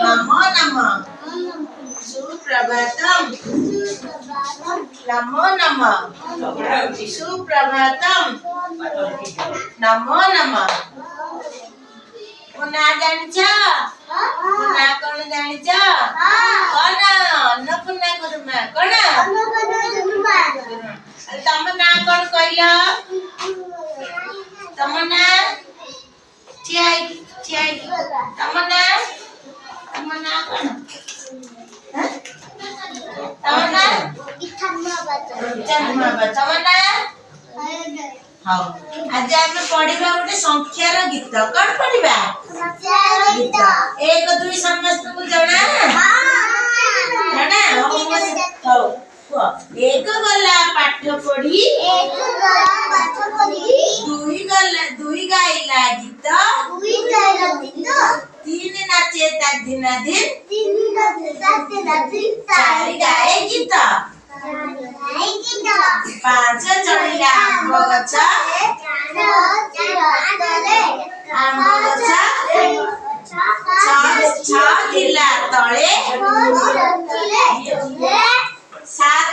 नमो नमः सुप्रभातम नमो नमः सुप्रभातम नमो नमः पुना जानिचा पुना कोन जानिचा कोन अन्नपूर्णा गुरुमा कोन तम ना कोन कहला तम ना चियाई चियाई तम ना कोन तम ना इच्छा तम ना हां आज हम पढ़िबा गोटे संख्यार गीत कोन पढ़िबा गीत 1 2 समस्त को जणा जणा हो एक गला पाठ पढ़ी दुई गाइला गीत तीन नाचे ता दिन चार गाए गीत पांच चढ़िला आंब गछ छ थिला तळे सात